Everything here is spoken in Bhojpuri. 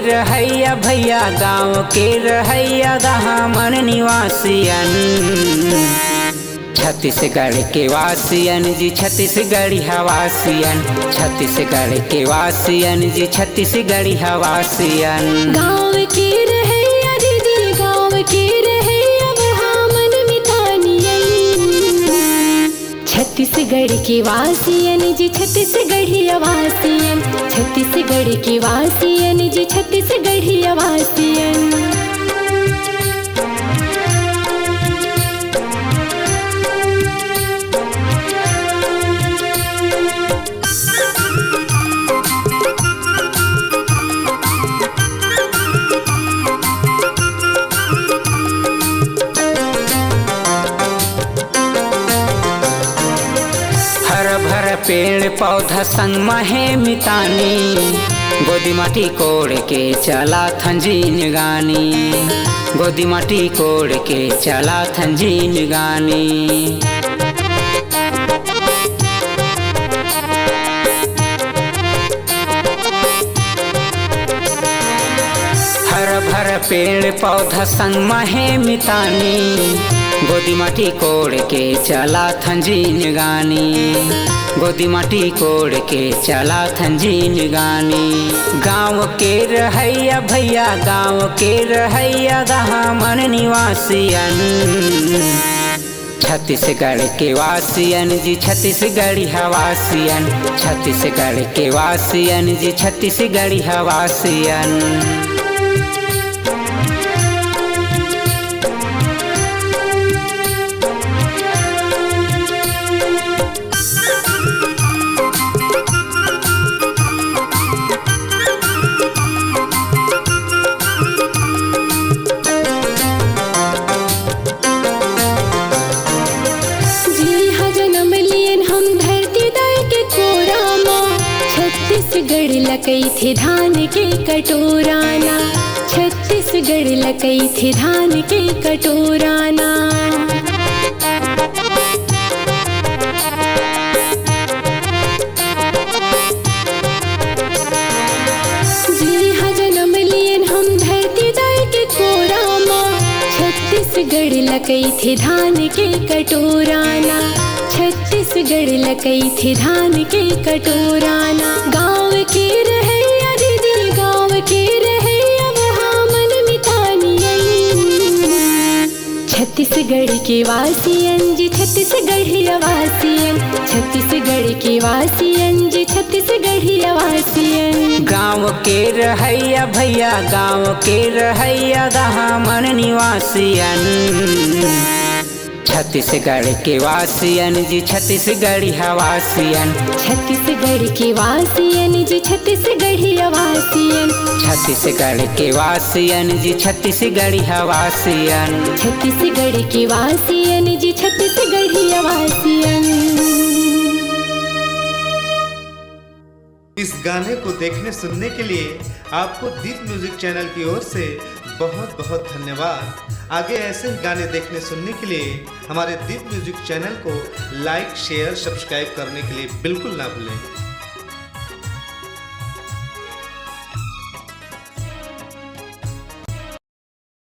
रहैया भैया गाँव के रहैया दामन निवासियन, छत्तीसगढ़ के वासियन जी छत्तीसगढ़ हवासियन, छत्तीसगढ़ के वासियन जी छत्तीसगढ़ हवासियन। गाँव के रहैया दीदी गाँव के रहैया वहाँ मन मितानियन, छत्तीसगढ़ के वासियन जी छत्तीसगढ़ वासियन, छत्तीसगढ़ के वासियन जी छत्तीसगढ़ वासियन। पेड़ पौधा संग महे मितानी, गोदी माटी कोड़ के चला थंजीन गानी, गोदी माटी कोड़ के चला थंजीन गानी। हर भर पेड़ पौधा संग महे मितानी, गोदी माटी कोड़ के चला थंजीन गानी, गोदी माटी कोड़ के चला थंजीन गानी। गाँव के रहैया भैया गाँव के रहैया दामन निवासियन, छत्तीसगढ़ के वासियन जी छत्तीसगढ़ हवासियन, छत्तीसगढ़ के वासियन जी छत्तीसगढ़ हवासियन। छत्तीसगढ़ लकई थे धान के कटोराना, छत्तीसगढ़ लकई थे धान के कटोराना। जी हाँ जन्म लियन हम धरती दाई के कोरामा, छत्तीसगढ़ लकई थे धान के कटोराना, छत्तीसगढ़ लकई थे धान के कटोराना। गाँव के रहैया दीदी गाँव के रहैया वहाँ मन मितानियन, छत्तीसगढ़ के वासियन जी छत्तीसगढ़ वासियन, छत्तीसगढ़ के वासियन जी छत्तीसगढ़ वासियन। गाँव के रहैया भैया गाँव के रहैया दामन निवासियन, छत्तीसगढ़ के वासियन जी छत्तीसगढ़ हवासियन, छत्तीसगढ़ के वासियन जी छत्तीसगढ़ वासियन, छत्तीसगढ़ के वासियन जी छत्तीसगढ़ हवासियन, छत्तीसगढ़ के वासियन जी छत्तीसगढ़ वासियन। इस गाने को देखने सुनने के लिए आपको दीप म्यूजिक चैनल की ओर से बहुत बहुत धन्यवाद। आगे ऐसे ही गाने देखने सुनने के लिए हमारे दीप म्यूजिक चैनल को लाइक शेयर सब्सक्राइब करने के लिए बिल्कुल ना भूलें।